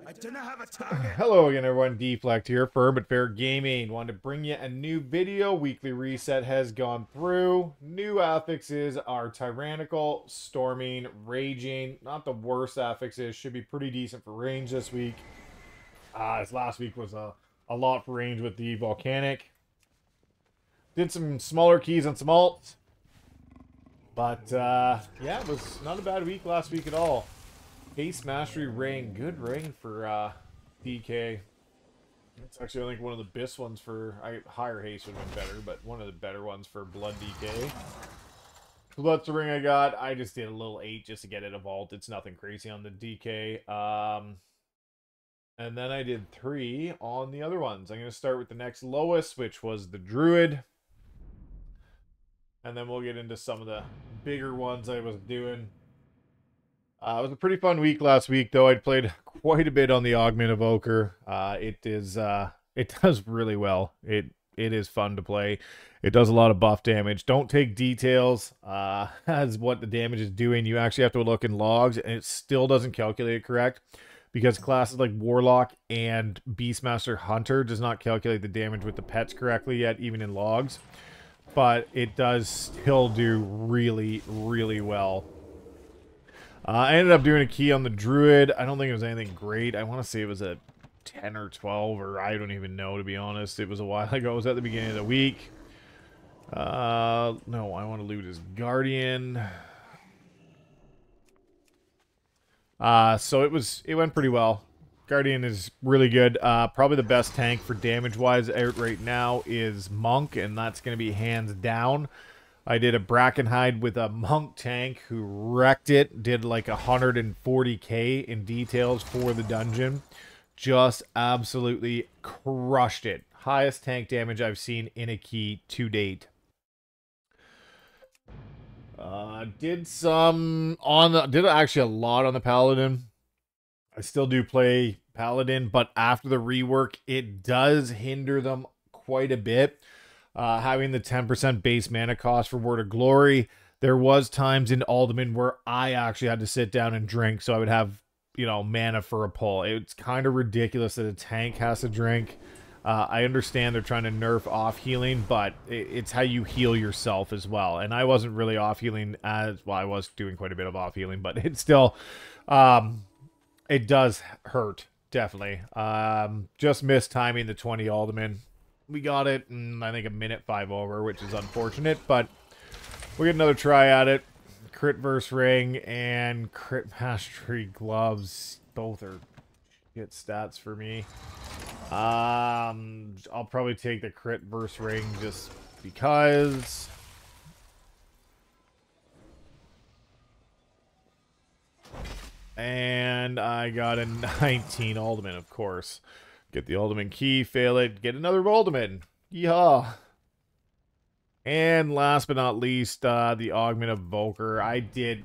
I do not have a target. Hello again, everyone. Deflect here for but Fair Gaming. Wanted to bring you a new video. Weekly reset has gone through. New affixes are Tyrannical, Storming, Raging. Not the worst affixes. Should be pretty decent for range this week. This last week was a lot for range with the Volcanic. Did some smaller keys on some alts. But, yeah, it was not a bad week last week at all. Haste Mastery Ring. Good ring for DK. It's actually, I think, one of the best ones for... higher haste would have been better, but one of the better ones for Blood DK. So that's the ring I got. I just did a little 8 just to get it a vault. It's nothing crazy on the DK. And then I did 3 on the other ones. I'm going to start with the next lowest, which was the Druid. And then we'll get into some of the bigger ones I was doing. It was a pretty fun week last week, though. I played quite a bit on the Augment Evoker. It does really well. It is fun to play. It does a lot of buff damage. Don't take details as what the damage is doing. You actually have to look in logs, and it still doesn't calculate it correct because classes like Warlock and Beastmaster Hunter does not calculate the damage with the pets correctly yet, even in logs. But it does still do really, really well. I ended up doing a key on the Druid. I don't think it was anything great. I want to say it was a 10 or 12, or I don't even know, to be honest. It was a while ago. It was at the beginning of the week. No, I want to loot his Guardian. So it went pretty well. Guardian is really good. Probably the best tank for damage-wise out right now is Monk, and that's going to be hands down. I did a Brackenhide with a Monk tank who wrecked it. Did like 140k in details for the dungeon. Just absolutely crushed it. Highest tank damage I've seen in a key to date. Did actually a lot on the Paladin. I still do play Paladin, but after the rework, it does hinder them quite a bit. Having the 10% base mana cost for Word of Glory, there was times in Alderman where I actually had to sit down and drink, so I would have, you know, mana for a pull. It's kind of ridiculous that a tank has to drink. I understand they're trying to nerf off healing, but it's how you heal yourself as well. And I wasn't really off healing as well. I was doing quite a bit of off healing, but it's still, it does hurt definitely. Just missed timing the 20 Alderman. We got it in, I think, a minute 5 over, which is unfortunate, but we'll get another try at it. Crit verse ring and crit mastery gloves. Both are hit stats for me. I'll probably take the crit verse ring just because. And I got a 19 Alderman, of course. Get the Alderman key, fail it, get another Alderman. Yeah. And last but not least, the Augment Evoker. I did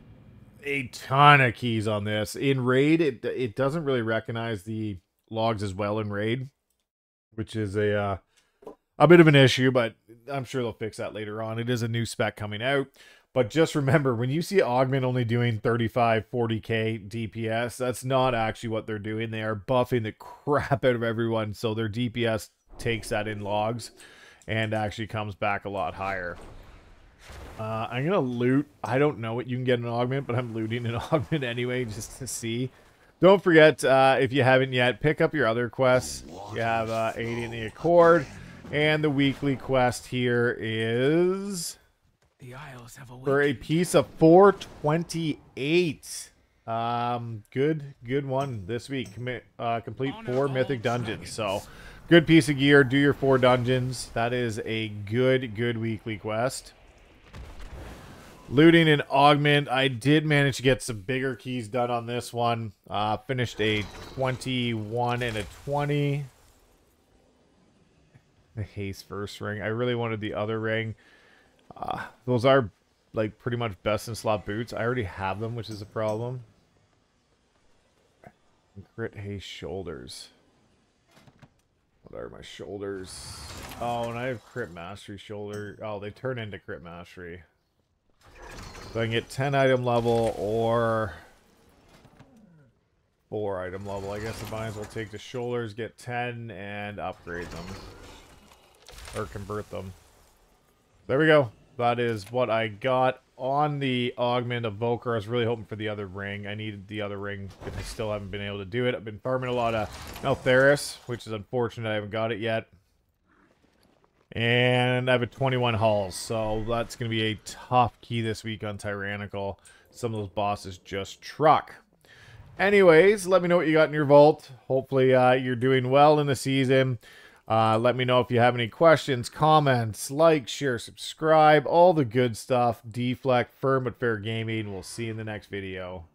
a ton of keys on this. In Raid, it doesn't really recognize the logs as well in Raid, which is a bit of an issue, but I'm sure they'll fix that later on. It is a new spec coming out. But just remember, when you see Augment only doing 35, 40k DPS, that's not actually what they're doing. They are buffing the crap out of everyone, so their DPS takes that in logs and actually comes back a lot higher. I'm going to loot. I don't know what you can get an Augment, but I'm looting an Augment anyway just to see. Don't forget, if you haven't yet, pick up your other quests. You have 80 in the Accord, and the weekly quest here is... The Isles have for a piece of 428. Good one this week. Complete 4 mythic dungeons. So, good piece of gear. Do your 4 dungeons. That is a good weekly quest. Looting and Augment. I did manage to get some bigger keys done on this one. Finished a 21 and a 20. The haste first ring. I really wanted the other ring. Those are like pretty much best in slot boots. I already have them, which is a problem. Crit haste shoulders. What are my shoulders? Oh, and I have crit mastery shoulder. Oh, they turn into crit mastery. So I can get 10 item level or 4 item level. I guess I might as well take the shoulders, get 10, and upgrade them. Or convert them. There we go. That is what I got on the Augment of Volker. I was really hoping for the other ring. I needed the other ring, but I still haven't been able to do it. I've been farming a lot of Maltheris, which is unfortunate I haven't got it yet. And I have a 21 hulls, so that's going to be a tough key this week on Tyrannical. Some of those bosses just truck. Anyways, let me know what you got in your vault. Hopefully you're doing well in the season. Let me know if you have any questions, comments, like, share, subscribe, all the good stuff. Deflect, firm but fair gaming. We'll see you in the next video.